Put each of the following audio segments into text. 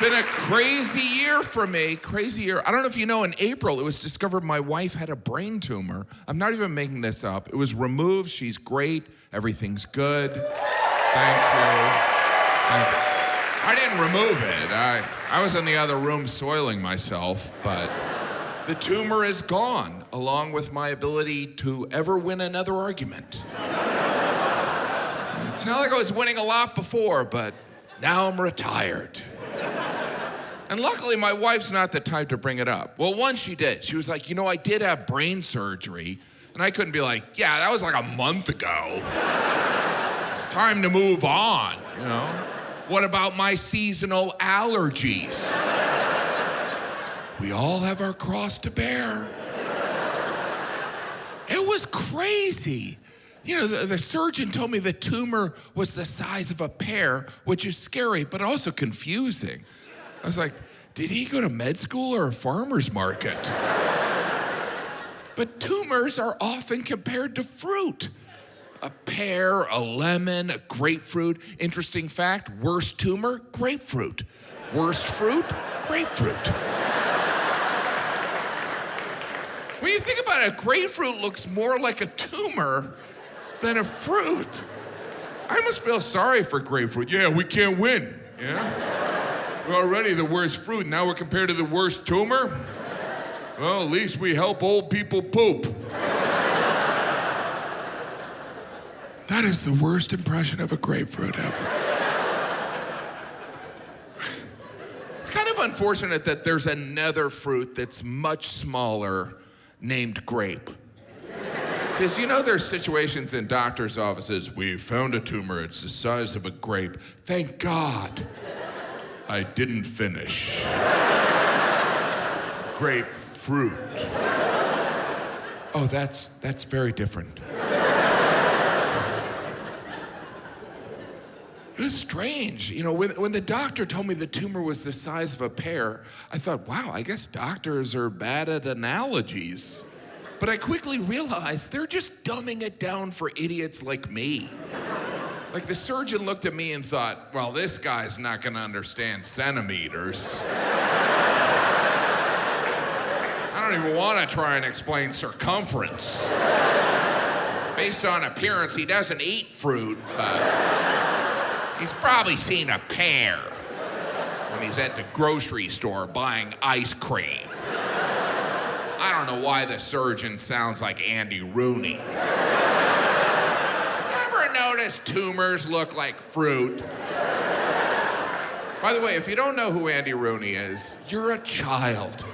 Been a crazy year for me, crazy year. I don't know if you know, in April, it was discovered my wife had a brain tumor. I'm not even making this up. It was removed, she's great, everything's good. Thank you. I didn't remove it. I was in the other room soiling myself, but the tumor is gone, along with my ability to ever win another argument. It's not like I was winning a lot before, but now I'm retired. And luckily, my wife's not the type to bring it up. Well, once she did. She was like, you know, I did have brain surgery. And I couldn't be like, yeah, that was like a month ago. It's time to move on, you know? What about my seasonal allergies? We all have our cross to bear. It was crazy. You know, the surgeon told me the tumor was the size of a pear, which is scary, but also confusing. I was like, did he go to med school or a farmer's market? But tumors are often compared to fruit. A pear, a lemon, a grapefruit. Interesting fact, worst tumor, grapefruit. Worst fruit, grapefruit. When you think about it, a grapefruit looks more like a tumor than a fruit. I almost feel sorry for grapefruit. Yeah, we can't win, yeah? We're already the worst fruit, now we're compared to the worst tumor? Well, at least we help old people poop. That is the worst impression of a grapefruit ever. It's kind of unfortunate that there's another fruit that's much smaller named grape. Because you know there's situations in doctors' offices, we found a tumor, it's the size of a grape. Thank God I didn't finish. Grapefruit. Oh, that's very different. It was strange. You know, when the doctor told me the tumor was the size of a pear, I thought, wow, I guess doctors are bad at analogies. But I quickly realized they're just dumbing it down for idiots like me. Like the surgeon looked at me and thought, well, this guy's not gonna understand centimeters. I don't even wanna try and explain circumference. Based on appearance, he doesn't eat fruit, but he's probably seen a pear when he's at the grocery store buying ice cream. I don't know why the surgeon sounds like Andy Rooney. Ever notice tumors look like fruit? By the way, if you don't know who Andy Rooney is, you're a child.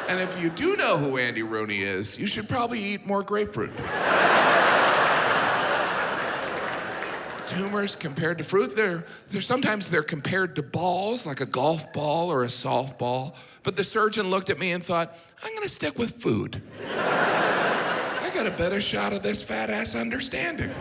And if you do know who Andy Rooney is, you should probably eat more grapefruit. Tumors compared to fruit, sometimes they're compared to balls, like a golf ball or a softball. But the surgeon looked at me and thought, I'm gonna stick with food. I got a better shot of this fat ass understanding.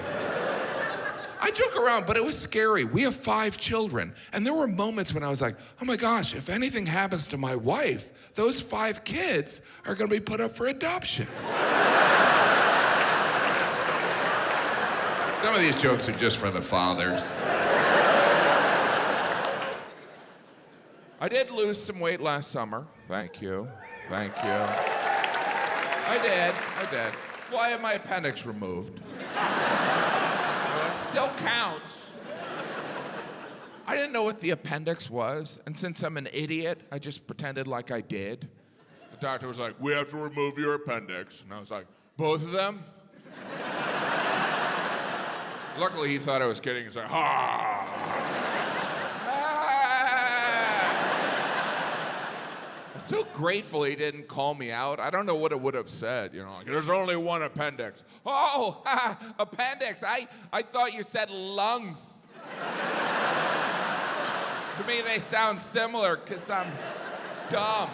I joke around, but it was scary. We have 5 children, and there were moments when I was like, oh my gosh, if anything happens to my wife, those 5 kids are gonna be put up for adoption. Some of these jokes are just for the fathers. I did lose some weight last summer. Thank you. I did. Well, I had my appendix removed. Well, it still counts. I didn't know what the appendix was, and since I'm an idiot, I just pretended like I did. The doctor was like, we have to remove your appendix. And I was like, both of them? Luckily, he thought I was kidding. He's like, I'm so grateful he didn't call me out. I don't know what it would have said, you know, like, there's only one appendix. Oh, appendix, I thought you said lungs. To me, they sound similar because I'm dumb.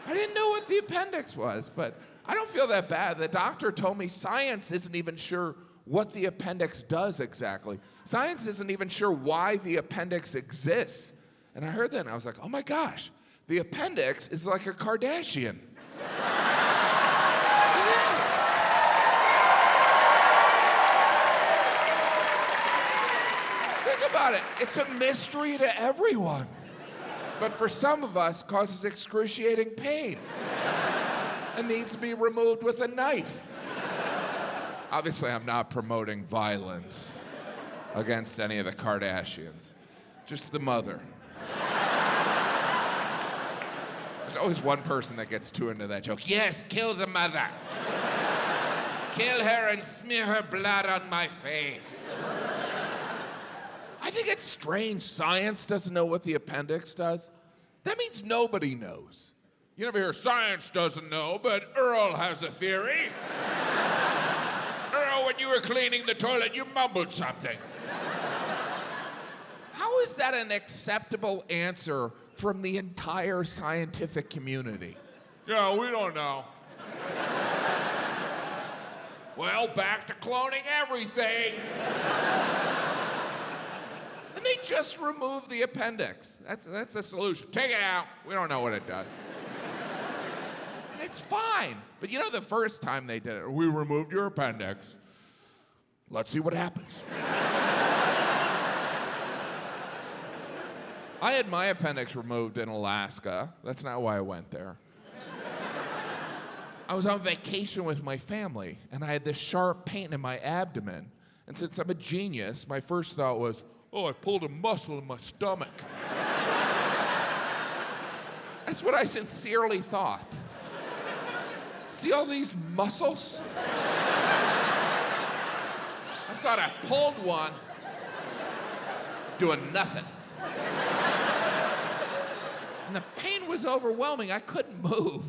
I didn't know what the appendix was, but I don't feel that bad. The doctor told me science isn't even sure what the appendix does exactly. Science isn't even sure why the appendix exists. And I heard that and I was like, oh my gosh, the appendix is like a Kardashian. It is. Think about it. It's a mystery to everyone. But for some of us, it causes excruciating pain and needs to be removed with a knife. Obviously, I'm not promoting violence against any of the Kardashians, just the mother. There's always one person that gets too into that joke. Yes, kill the mother. Kill her and smear her blood on my face. I think it's strange science doesn't know what the appendix does. That means nobody knows. You never hear science doesn't know, but Earl has a theory. Earl, when you were cleaning the toilet, you mumbled something. How is that an acceptable answer from the entire scientific community? Yeah, we don't know. Well, back to cloning everything. And they just removed the appendix. That's the solution. Take it out. We don't know what it does. And it's fine. But you know the first time they did it, we removed your appendix. Let's see what happens. I had my appendix removed in Alaska. That's not why I went there. I was on vacation with my family, and I had this sharp pain in my abdomen. And since I'm a genius, my first thought was, oh, I pulled a muscle in my stomach. That's what I sincerely thought. See all these muscles? I thought I pulled one, doing nothing. And the pain was overwhelming. I couldn't move.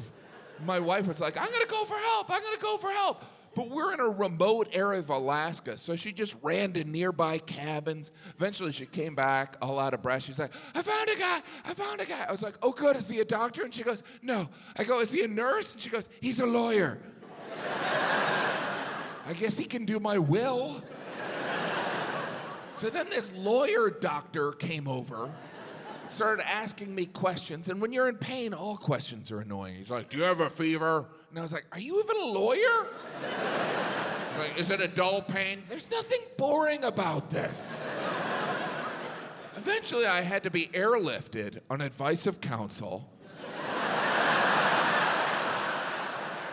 My wife was like, I'm gonna go for help, I'm gonna go for help. But we're in a remote area of Alaska, so she just ran to nearby cabins. Eventually she came back all out of breath. She's like, I found a guy. I was like, oh good, is he a doctor? And she goes, no. I go, is he a nurse? And she goes, he's a lawyer. I guess he can do my will. So then this lawyer doctor came over, started asking me questions, and when you're in pain, all questions are annoying. He's like, do you have a fever? And I was like, are you even a lawyer? He's like, is it a dull pain? There's nothing boring about this. Eventually, I had to be airlifted on advice of counsel.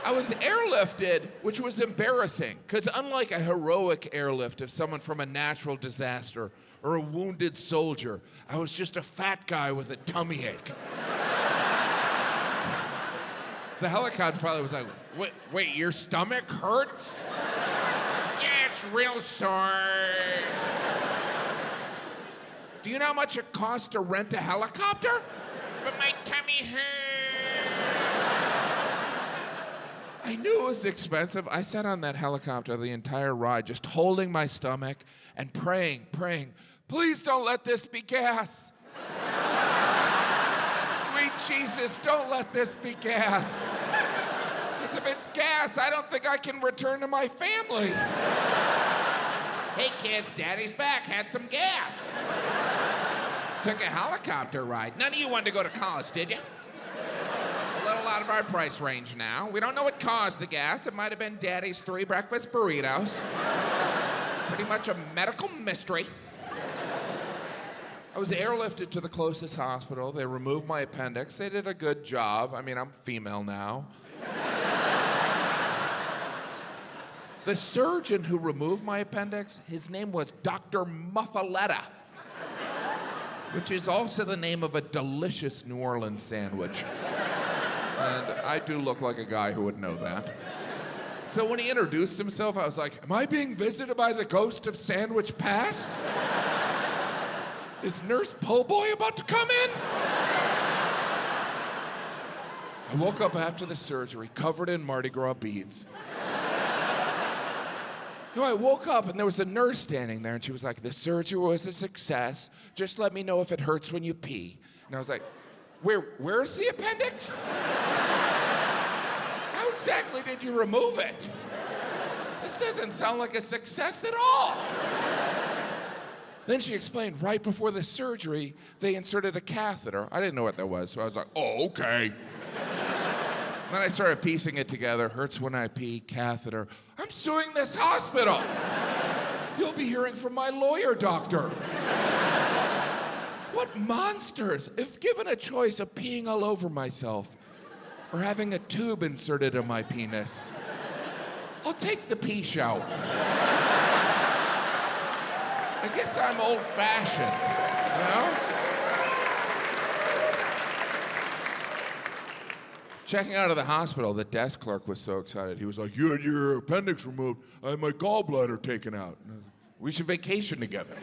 I was airlifted, which was embarrassing, because unlike a heroic airlift of someone from a natural disaster or a wounded soldier, I was just a fat guy with a tummy ache. The helicopter pilot was like, wait, your stomach hurts? Yeah, it's real sore. Do you know how much it costs to rent a helicopter? But my tummy hurts. I knew it was expensive. I sat on that helicopter the entire ride, just holding my stomach and praying, please don't let this be gas. Sweet Jesus, don't let this be gas. Because if it's gas, I don't think I can return to my family. Hey kids, Daddy's back, had some gas. Took a helicopter ride. None of you wanted to go to college, did you? A little out of our price range now. We don't know what caused the gas. It might have been Daddy's 3 breakfast burritos. Pretty much a medical mystery. I was airlifted to the closest hospital. They removed my appendix. They did a good job. I mean, I'm female now. The surgeon who removed my appendix, his name was Dr. Muffaletta, which is also the name of a delicious New Orleans sandwich. And I do look like a guy who would know that. So when he introduced himself, I was like, am I being visited by the ghost of Sandwich Past? Is Nurse Po' Boy about to come in? I woke up after the surgery, covered in Mardi Gras beads. No, I woke up and there was a nurse standing there and she was like, the surgery was a success. Just let me know if it hurts when you pee. And I was like, where's the appendix? How exactly did you remove it? This doesn't sound like a success at all. Then she explained, right before the surgery, they inserted a catheter. I didn't know what that was, so I was like, oh, okay. Then I started piecing it together. Hurts when I pee, catheter. I'm suing this hospital. The You'll be hearing from my lawyer, doctor. What monsters. If given a choice of peeing all over myself or having a tube inserted in my penis, I'll take the pee shower. I guess I'm old-fashioned, you know? Checking out of the hospital, the desk clerk was so excited. He was like, you had your appendix removed. I had my gallbladder taken out. And I was like, we should vacation together.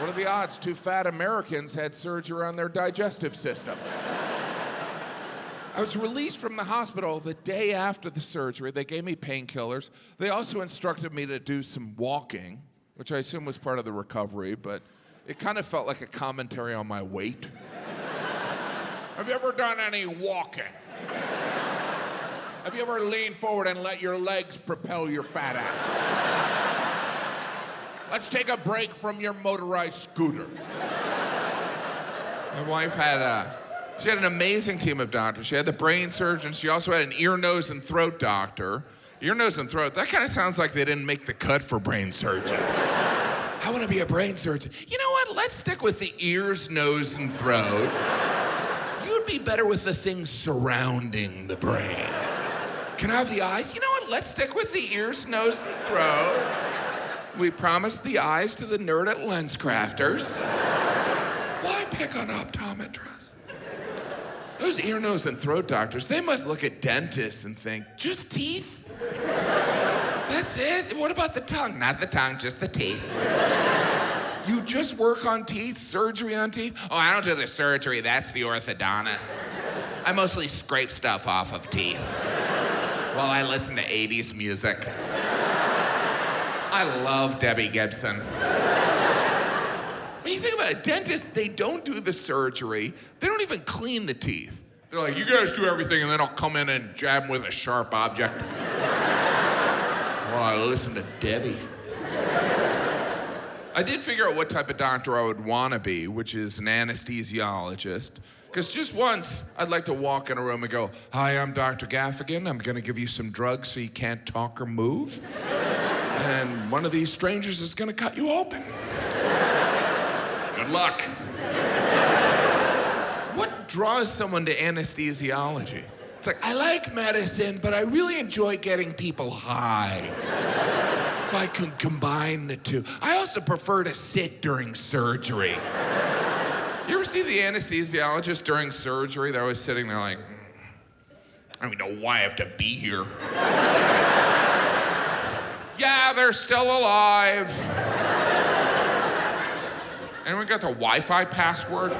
What are the odds? 2 fat Americans had surgery on their digestive system. I was released from the hospital the day after the surgery. They gave me painkillers. They also instructed me to do some walking, which I assume was part of the recovery, but it kind of felt like a commentary on my weight. Have you ever done any walking? Have you ever leaned forward and let your legs propel your fat ass? Let's take a break from your motorized scooter. My wife she had an amazing team of doctors. She had the brain surgeon. She also had an ear, nose, and throat doctor. Ear, nose, and throat, that kind of sounds like they didn't make the cut for brain surgeon. I want to be a brain surgeon. You know what? Let's stick with the ears, nose, and throat. You'd be better with the things surrounding the brain. Can I have the eyes? You know what? Let's stick with the ears, nose, and throat. We promised the eyes to the nerd at Lens Crafters. Why pick on optometrists? Those ear, nose, and throat doctors, they must look at dentists and think, just teeth? That's it? What about the tongue? Not the tongue, just the teeth. You just work on teeth, surgery on teeth? Oh, I don't do the surgery, that's the orthodontist. I mostly scrape stuff off of teeth while I listen to 80s music. I love Debbie Gibson. When you think about it, dentists, they don't do the surgery. They don't even clean the teeth. They're like, you guys do everything, and then I'll come in and jab them with a sharp object. Well, I listen to Debbie. I did figure out what type of doctor I would want to be, which is an anesthesiologist. Because just once, I'd like to walk in a room and go, hi, I'm Dr. Gaffigan. I'm going to give you some drugs so you can't talk or move. And one of these strangers is going to cut you open. Good luck. What draws someone to anesthesiology? It's like, I like medicine, but I really enjoy getting people high. If I can combine the two. I also prefer to sit during surgery. You ever see the anesthesiologist during surgery? They're always sitting there like, I don't even know why I have to be here. Yeah, they're still alive. Anyone got the Wi-Fi password?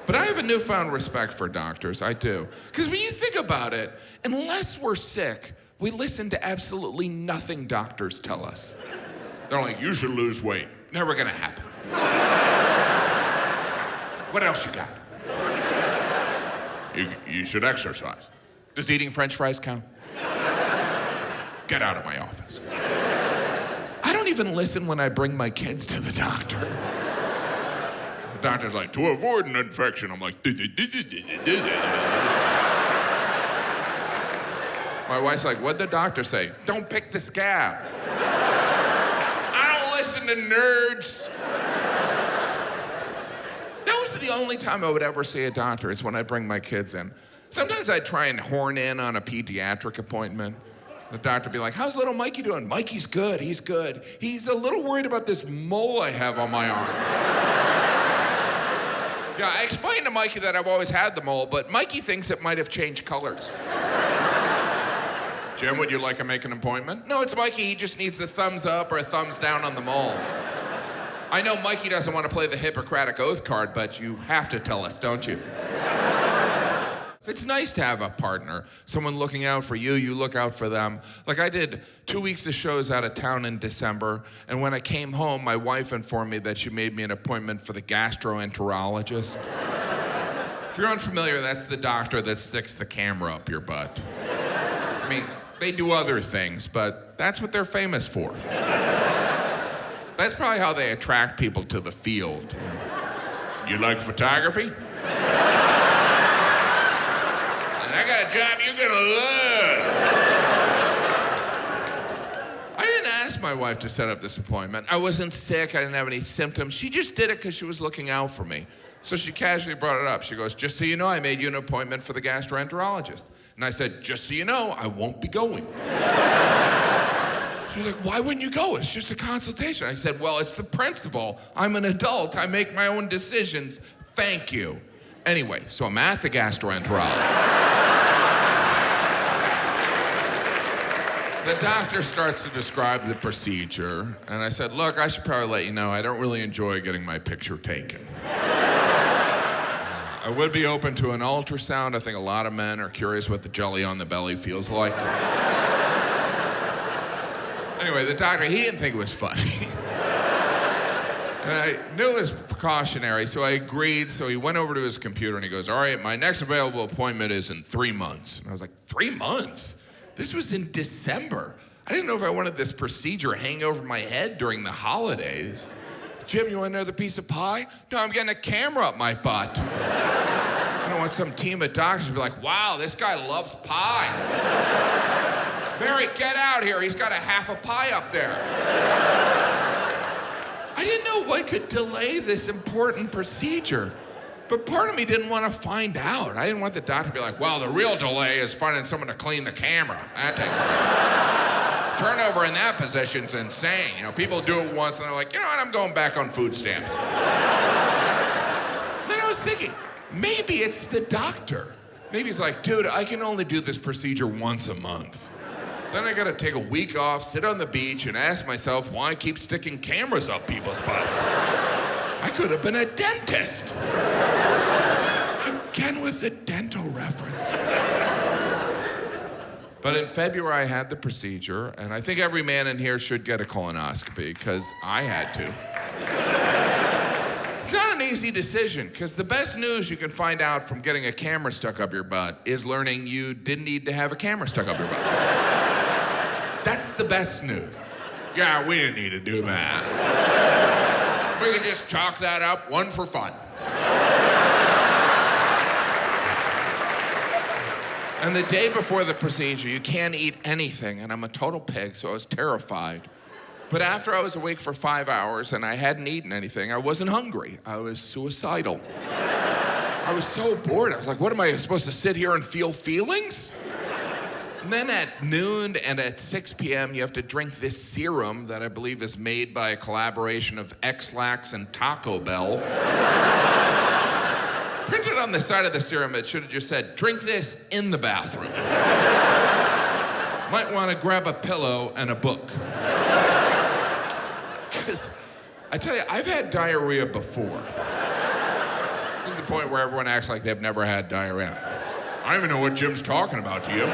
But I have a newfound respect for doctors, I do. Because when you think about it, unless we're sick, we listen to absolutely nothing doctors tell us. They're like, you should lose weight. Never gonna happen. What else you got? You should exercise. Does eating French fries count? Get out of my office. I don't even listen when I bring my kids to the doctor. The doctor's like, to avoid an infection. I'm like, my wife's like, what'd the doctor say? Don't pick the scab. I don't listen to nerds. That was the only time I would ever see a doctor is when I bring my kids in. Sometimes I'd try and horn in on a pediatric appointment. The doctor would be like, how's little Mikey doing? Mikey's good, he's good. He's a little worried about this mole I have on my arm. Yeah, I explained to Mikey that I've always had the mole, but Mikey thinks it might have changed colors. Jim, would you like to make an appointment? No, it's Mikey, he just needs a thumbs up or a thumbs down on the mole. I know Mikey doesn't want to play the Hippocratic Oath card, but you have to tell us, don't you? It's nice to have a partner, someone looking out for you, you look out for them. Like I did 2 weeks of shows out of town in December, and when I came home, my wife informed me that she made me an appointment for the gastroenterologist. If you're unfamiliar, that's the doctor that sticks the camera up your butt. I mean, they do other things, but that's what they're famous for. That's probably how they attract people to the field. You like photography? I got a job you're gonna love. asked my wife to set up this appointment. I wasn't sick, I didn't have any symptoms. She just did it because she was looking out for me. So she casually brought it up. She goes, just so you know, I made you an appointment for the gastroenterologist. And I said, just so you know, I won't be going. She was like, why wouldn't you go? It's just a consultation. I said, well, it's the principle. I'm an adult. I make my own decisions. Thank you. Anyway, so I'm at the gastroenterologist. The doctor starts to describe the procedure, and I said, look, I should probably let you know I don't really enjoy getting my picture taken. I would be open to an ultrasound. I think a lot of men are curious what the jelly on the belly feels like. Anyway, the doctor, he didn't think it was funny. And I knew it was precautionary, so I agreed. So he went over to his computer and he goes, all right, my next available appointment is in 3 months. And I was like, 3 months? This was in December. I didn't know if I wanted this procedure hanging over my head during the holidays. Jim, you want another piece of pie? No, I'm getting a camera up my butt. I don't want some team of doctors to be like, wow, this guy loves pie. Mary, get out here. He's got a half a pie up there. I didn't know what could delay this important procedure. But part of me didn't want to find out. I didn't want the doctor to be like, well, the real delay is finding someone to clean the camera. That takes turnover in that position's insane. You know, people do it once and they're like, you know what, I'm going back on food stamps. Then I was thinking, maybe it's the doctor. Maybe he's like, dude, I can only do this procedure once a month. Then I gotta take a week off, sit on the beach, and ask myself why I keep sticking cameras up people's butts. I could have been a dentist. Again with the dental reference. But in February, I had the procedure, and I think every man in here should get a colonoscopy, because I had to. It's not an easy decision, because the best news you can find out from getting a camera stuck up your butt is learning you didn't need to have a camera stuck up your butt. That's the best news. Yeah, we didn't need to do that. We can just chalk that up, one for fun. And the day before the procedure, you can't eat anything, and I'm a total pig, so I was terrified. But after I was awake for 5 hours and I hadn't eaten anything, I wasn't hungry. I was suicidal. I was so bored. I was like, what am I supposed to sit here and feel feelings? And then at noon and at 6 p.m., you have to drink this serum that I believe is made by a collaboration of X-Lax and Taco Bell. Printed on the side of the serum, it should have just said, drink this in the bathroom. Might want to grab a pillow and a book. Because I tell you, I've had diarrhea before. This is the point where everyone acts like they've never had diarrhea. I don't even know what Jim's talking about to you.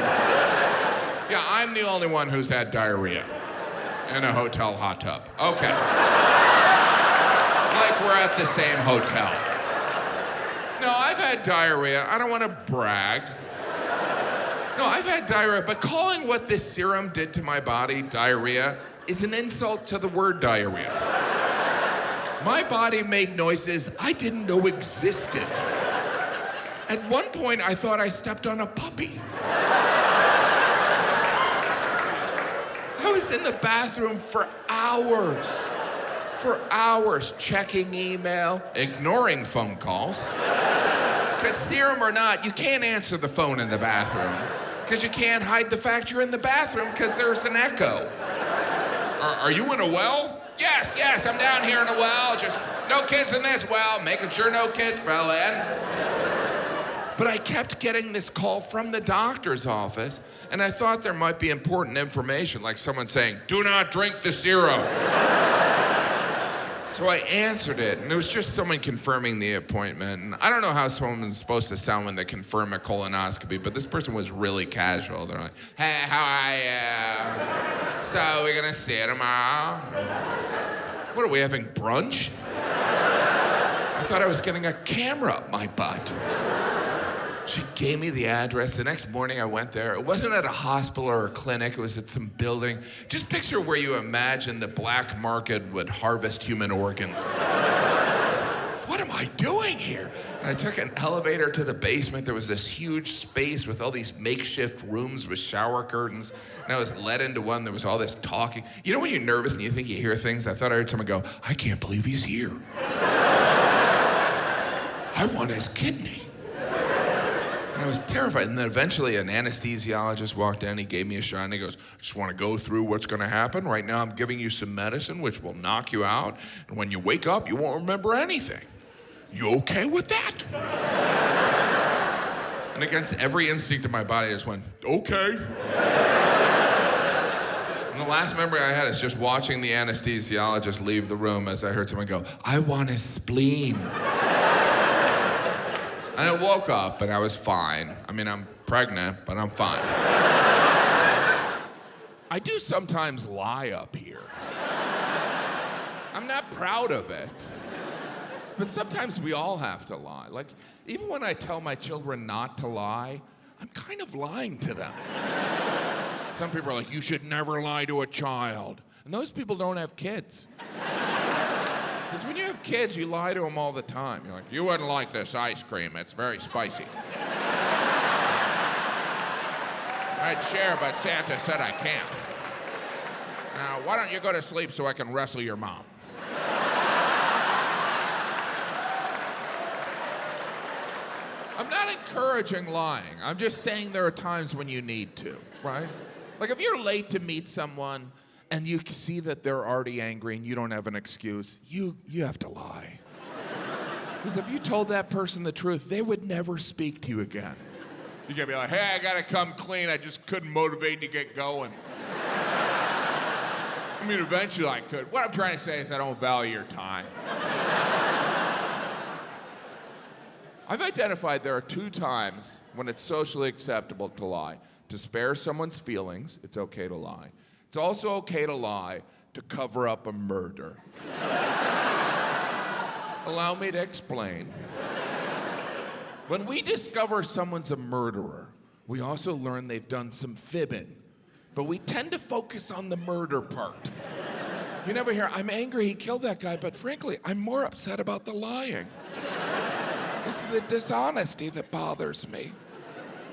Yeah, I'm the only one who's had diarrhea in a hotel hot tub. Okay. Like we're at the same hotel. No, I've had diarrhea. I don't want to brag. No, I've had diarrhea, but calling what this serum did to my body diarrhea is an insult to the word diarrhea. My body made noises I didn't know existed. At one point, I thought I stepped on a puppy. I was in the bathroom for hours, checking email, ignoring phone calls. Because serum or not, you can't answer the phone in the bathroom. Because you can't hide the fact you're in the bathroom because there's an echo. Are you in a well? Yes, I'm down here in a well. Just no kids in this well, making sure no kids fell in. But I kept getting this call from the doctor's office, and I thought there might be important information, like someone saying, do not drink the serum. So I answered it, and it was just someone confirming the appointment. And I don't know how someone's supposed to sound when they confirm a colonoscopy, but this person was really casual. They're like, hey, how are you? So we're gonna see you tomorrow? What, are we having brunch? I thought I was getting a camera up my butt. She gave me the address. The next morning I went there. It wasn't at a hospital or a clinic. It was at some building. Just picture where you imagine the black market would harvest human organs. what am I doing here? And I took an elevator to the basement. There was this huge space with all these makeshift rooms with shower curtains. And I was led into one. There was all this talking. You know when you're nervous and you think you hear things? I thought I heard someone go, I can't believe he's here. I want his kidney. And I was terrified. And then eventually an anesthesiologist walked in. He gave me a shot and he goes, I just want to go through what's going to happen. Right now I'm giving you some medicine which will knock you out. And when you wake up, you won't remember anything. You okay with that? And against every instinct of my body, I just went, okay. And the last memory I had is just watching the anesthesiologist leave the room as I heard someone go, I want his spleen. And I woke up and I was fine. I mean, I'm pregnant, but I'm fine. I do sometimes lie up here. I'm not proud of it. But sometimes we all have to lie. Like, even when I tell my children not to lie, I'm kind of lying to them. Some people are like, you should never lie to a child. And those people don't have kids. Because when you have kids, you lie to them all the time. You're like, you wouldn't like this ice cream. It's very spicy. I'd share, but Santa said I can't. Now, why don't you go to sleep so I can wrestle your mom? I'm not encouraging lying. I'm just saying there are times when you need to, right? Like if you're late to meet someone and you see that they're already angry and you don't have an excuse, you have to lie. Because if you told that person the truth, they would never speak to you again. You gotta be like, hey, I gotta come clean. I just couldn't motivate to get going. I mean, eventually I could. What I'm trying to say is I don't value your time. I've identified there are 2 times when it's socially acceptable to lie. To spare someone's feelings, it's okay to lie. It's also okay to lie to cover up a murder. Allow me to explain. When we discover someone's a murderer, we also learn they've done some fibbing. But we tend to focus on the murder part. You never hear, I'm angry he killed that guy, but frankly, I'm more upset about the lying. It's the dishonesty that bothers me.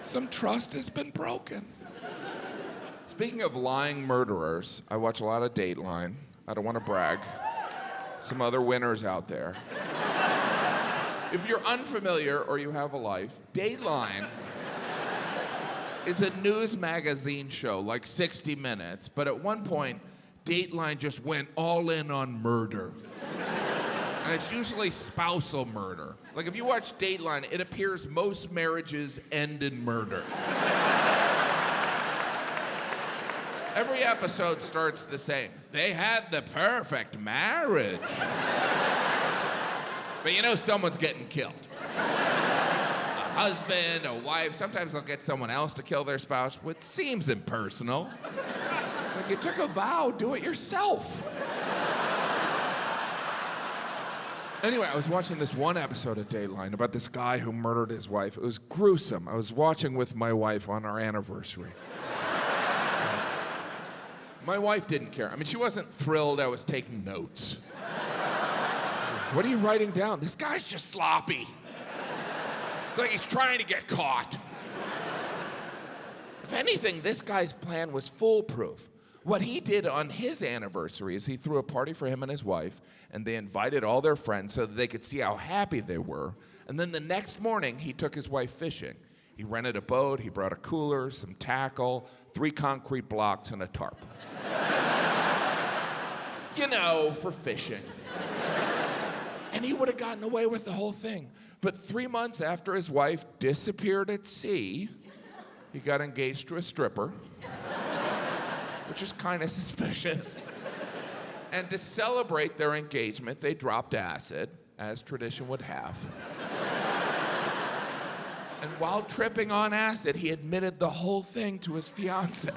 Some trust has been broken. Speaking of lying murderers, I watch a lot of Dateline. I don't want to brag. Some other winners out there. If you're unfamiliar or you have a life, Dateline is a news magazine show, like 60 Minutes, but at one point, Dateline just went all in on murder. And it's usually spousal murder. Like if you watch Dateline, it appears most marriages end in murder. Every episode starts the same. They had the perfect marriage. But you know someone's getting killed. A husband, a wife, sometimes they'll get someone else to kill their spouse, which seems impersonal. It's like you took a vow, do it yourself. Anyway, I was watching this one episode of Dateline about this guy who murdered his wife. It was gruesome. I was watching with my wife on our anniversary. My wife didn't care. I mean, she wasn't thrilled I was taking notes. What are you writing down? This guy's just sloppy. It's like he's trying to get caught. If anything, this guy's plan was foolproof. What he did on his anniversary is he threw a party for him and his wife, and they invited all their friends so that they could see how happy they were. And then the next morning, he took his wife fishing. He rented a boat, he brought a cooler, some tackle, 3 concrete blocks, and a tarp. You know, for fishing. And he would have gotten away with the whole thing. But 3 months after his wife disappeared at sea, he got engaged to a stripper, which is kind of suspicious. And to celebrate their engagement, they dropped acid, as tradition would have. And while tripping on acid, he admitted the whole thing to his fiancée.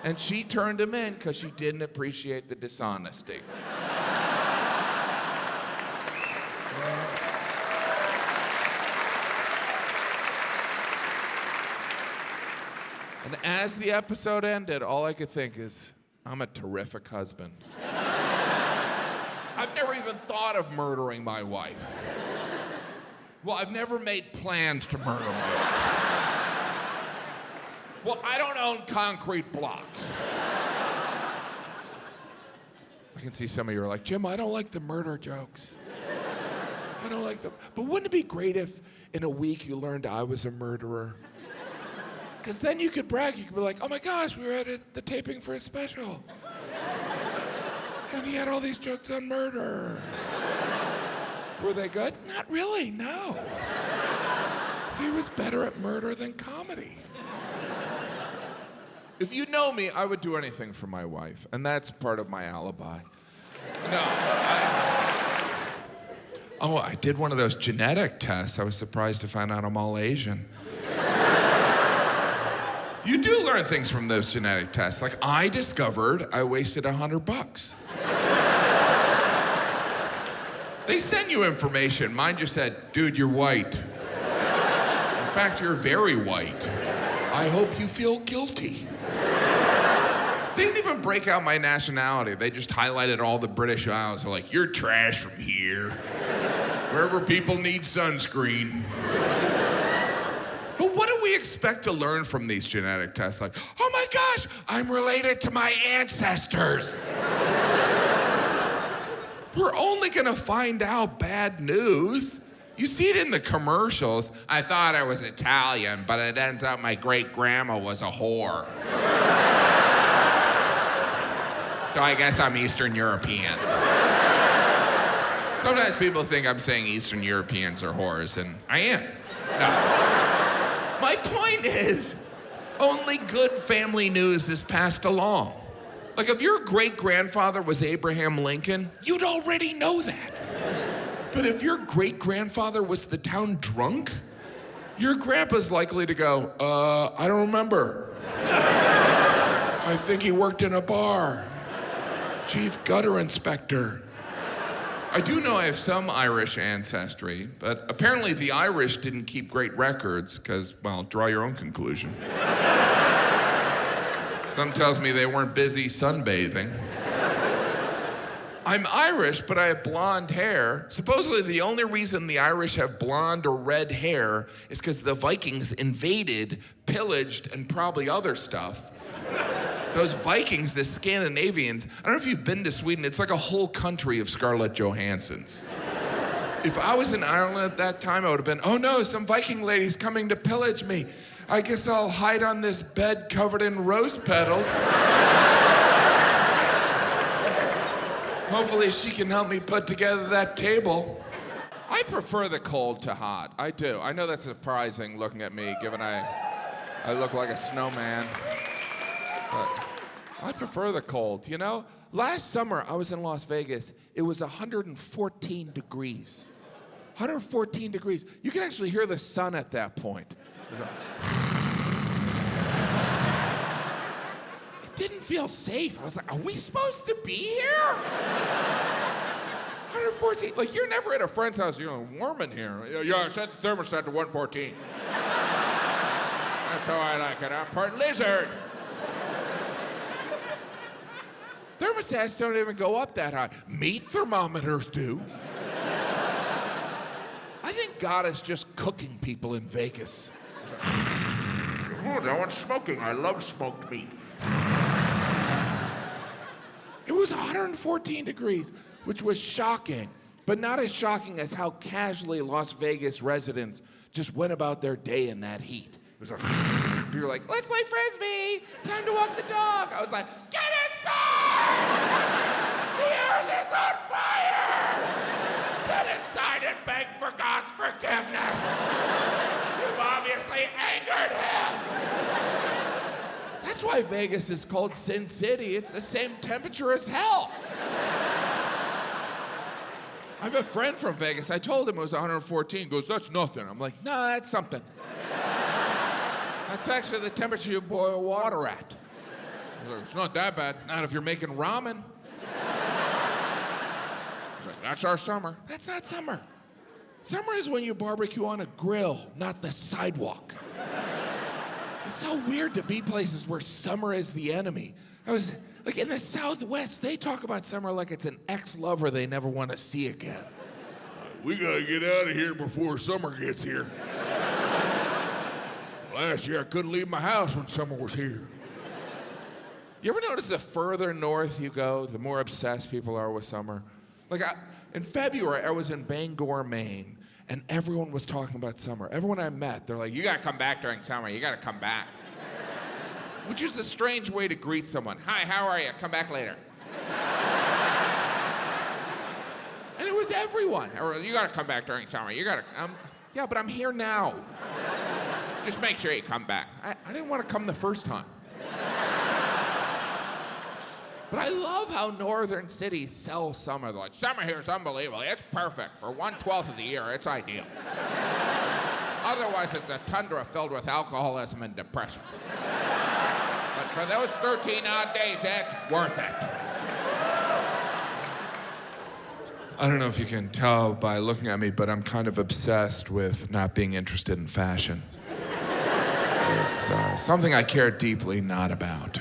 And she turned him in because she didn't appreciate the dishonesty. And as the episode ended, all I could think is, I'm a terrific husband. I've never even thought of murdering my wife. Well, I've never made plans to murder my wife. Well, I don't own concrete blocks. I can see some of you are like, Jim, I don't like the murder jokes. I don't like them. But wouldn't it be great if in a week you learned I was a murderer? Because then you could brag. You could be like, oh my gosh, we were at the taping for a special. And he had all these jokes on murder. Were they good? Not really, no. He was better at murder than comedy. If you know me, I would do anything for my wife, and that's part of my alibi. No, I did one of those genetic tests. I was surprised to find out I'm all Asian. You do learn things from those genetic tests. Like, I discovered I wasted $100. They send you information. Mine just said, dude, you're white. In fact, you're very white. I hope you feel guilty. They didn't even break out my nationality. They just highlighted all the British Isles. They're like, you're trash from here. Wherever people need sunscreen. But what do we expect to learn from these genetic tests? Like, oh my gosh, I'm related to my ancestors. We're only gonna find out bad news. You see it in the commercials. I thought I was Italian, but it ends up my great-grandma was a whore. So I guess I'm Eastern European. Sometimes people think I'm saying Eastern Europeans are whores, and I am. No. My point is, only good family news is passed along. Like, if your great-grandfather was Abraham Lincoln, you'd already know that. But if your great-grandfather was the town drunk, your grandpa's likely to go, I don't remember. I think he worked in a bar. Chief gutter inspector. I do know I have some Irish ancestry, but apparently the Irish didn't keep great records because, well, draw your own conclusion. Some tells me they weren't busy sunbathing. I'm Irish, but I have blonde hair. Supposedly the only reason the Irish have blonde or red hair is because the Vikings invaded, pillaged, and probably other stuff. Those Vikings, the Scandinavians, I don't know if you've been to Sweden, it's like a whole country of Scarlett Johanssons. If I was in Ireland at that time, I would have been, oh no, some Viking lady's coming to pillage me. I guess I'll hide on this bed covered in rose petals. Hopefully she can help me put together that table. I prefer the cold to hot, I do. I know that's surprising looking at me, given I look like a snowman. But I prefer the cold, you know? Last summer, I was in Las Vegas. It was 114 degrees. 114 degrees. You can actually hear the sun at that point. It didn't feel safe. I was like, are we supposed to be here? 114. Like, you're never at a friend's house. You're like, warm in here. Yeah, I set the thermostat to 114. That's how I like it. I'm part lizard. Thermostats don't even go up that high. Meat thermometers do. I think God is just cooking people in Vegas. Oh, no one's smoking. I love smoked meat. It was 114 degrees, which was shocking, but not as shocking as how casually Las Vegas residents just went about their day in that heat. It was like, you were like, let's play Frisbee. Time to walk the dog. I was like, get inside! The earth is on fire! Get inside and beg for God's forgiveness. You've obviously angered him. That's why Vegas is called Sin City. It's the same temperature as hell. I have a friend from Vegas. I told him it was 114. He goes, that's nothing. I'm like, no, that's something. That's actually the temperature you boil water at. He's like, it's not that bad. Not if you're making ramen. He's like, that's our summer. That's not summer. Summer is when you barbecue on a grill, not the sidewalk. It's so weird to be places where summer is the enemy. I was Like in the Southwest, they talk about summer like it's an ex-lover they never want to see again. We gotta get out of here before summer gets here. Last year I couldn't leave my house when summer was here. You ever notice the further north you go, the more obsessed people are with summer? Like in February, I was in Bangor, Maine, and everyone was talking about summer. Everyone I met, they're like, you gotta come back during summer, you gotta come back. Which is a strange way to greet someone. Hi, how are you? Come back later. And it was everyone. Or, you gotta come back during summer. You gotta, yeah, but I'm here now. Just make sure you come back. I didn't want to come the first time. But I love how northern cities sell summer. They're like, summer here is unbelievable. It's perfect. For 1/12 of the year, it's ideal. Otherwise, it's a tundra filled with alcoholism and depression. But for those 13 odd days, it's worth it. I don't know if you can tell by looking at me, but I'm kind of obsessed with not being interested in fashion. It's something I care deeply not about.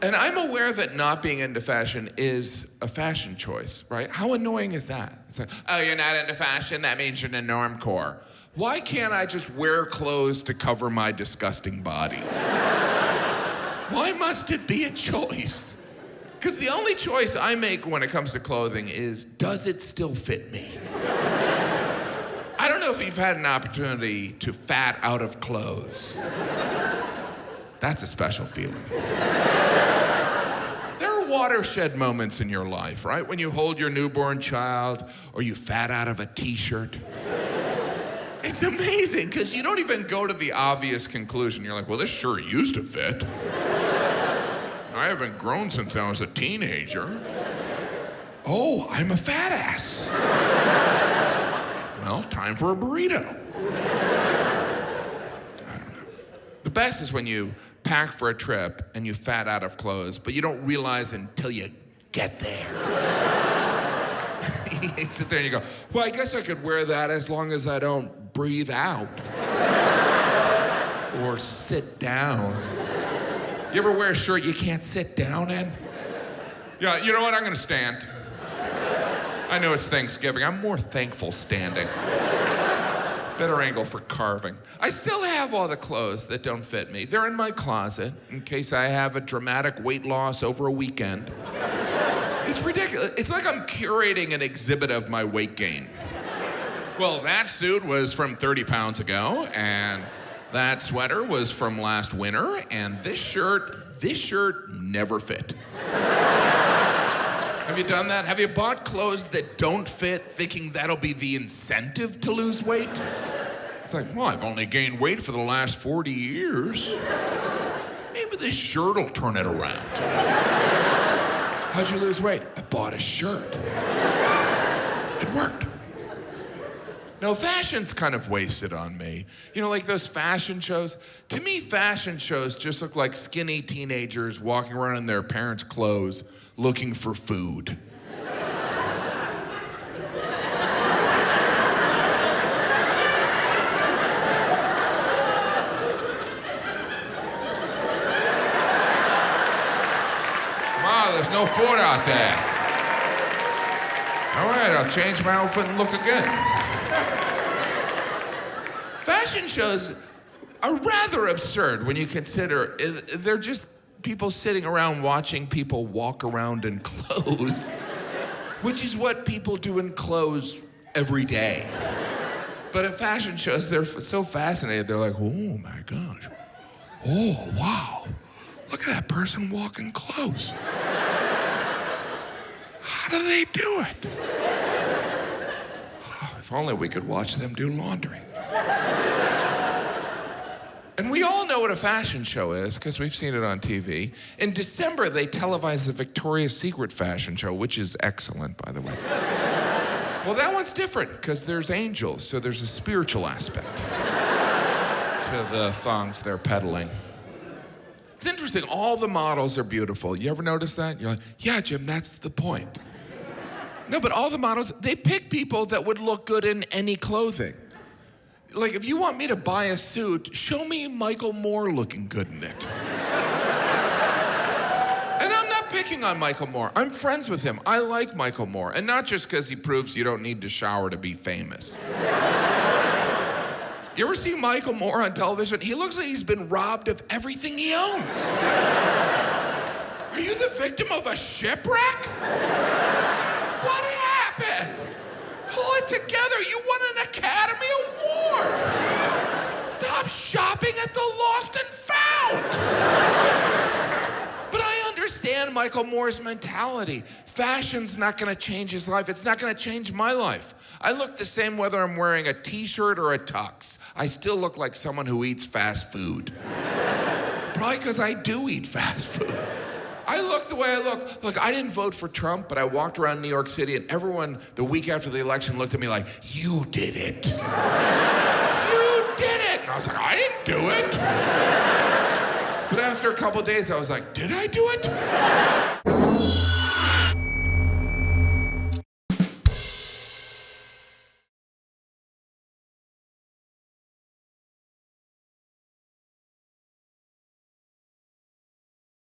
And I'm aware that not being into fashion is a fashion choice, right? How annoying is that? It's like, oh, you're not into fashion? That means you're in the normcore. Why can't I just wear clothes to cover my disgusting body? Why must it be a choice? Because the only choice I make when it comes to clothing is, does it still fit me? I don't know if you've had an opportunity to fat out of clothes. That's a special feeling. There are watershed moments in your life, right? When you hold your newborn child or you fat out of a t-shirt. It's amazing, because you don't even go to the obvious conclusion. You're like, well, this sure used to fit. I haven't grown since I was a teenager. Oh, I'm a fat ass. Well, time for a burrito. I don't know. The best is when you pack for a trip and you fat out of clothes, but you don't realize until you get there. You sit there and you go, well, I guess I could wear that as long as I don't breathe out. Or sit down. You ever wear a shirt you can't sit down in? Yeah, you know what? I'm gonna stand. I know it's Thanksgiving. I'm more thankful standing. Better angle for carving. I still have all the clothes that don't fit me. They're in my closet in case I have a dramatic weight loss over a weekend. It's ridiculous. It's like I'm curating an exhibit of my weight gain. Well, that suit was from 30 pounds ago, and that sweater was from last winter, and this shirt never fit. Have you done that? Have you bought clothes that don't fit thinking that'll be the incentive to lose weight? It's like, well, I've only gained weight for the last 40 years. Maybe this shirt will turn it around. How'd you lose weight? I bought a shirt. It worked. No, fashion's kind of wasted on me. You know, like those fashion shows. To me, fashion shows just look like skinny teenagers walking around in their parents' clothes looking for food. Wow, there's no food out there. All right, I'll change my outfit and look again. Fashion shows are rather absurd when you consider they're just people sitting around watching people walk around in clothes, which is what people do in clothes every day. But at fashion shows, they're so fascinated. They're like, oh my gosh. Oh, wow. Look at that person walking close. How do they do it? Oh, if only we could watch them do laundry. And we all know what a fashion show is because we've seen it on TV. In December, they televised the Victoria's Secret fashion show, which is excellent, by the way. Well, that one's different because there's angels, so there's a spiritual aspect to the thongs they're peddling. It's interesting, all the models are beautiful. You ever notice that? You're like, yeah, Jim, that's the point. No, but all the models, they pick people that would look good in any clothing. Like, if you want me to buy a suit, show me Michael Moore looking good in it. And picking on Michael Moore. I'm friends with him. I like Michael Moore. And not just because he proves you don't need to shower to be famous. You ever see Michael Moore on television? He looks like he's been robbed of everything he owns. Are you the victim of a shipwreck? What happened? Pull it together. You won an Academy Award. Stop shopping at the Lost and Found. But I understand Michael Moore's mentality. Fashion's not gonna change his life. It's not gonna change my life. I look the same whether I'm wearing a t-shirt or a tux. I still look like someone who eats fast food. Probably because I do eat fast food. I look the way I look. Look, I didn't vote for Trump, but I walked around New York City and everyone the week after the election looked at me like, you did it. You did it. And I was like, I didn't do it. But after a couple days, I was like, did I do it?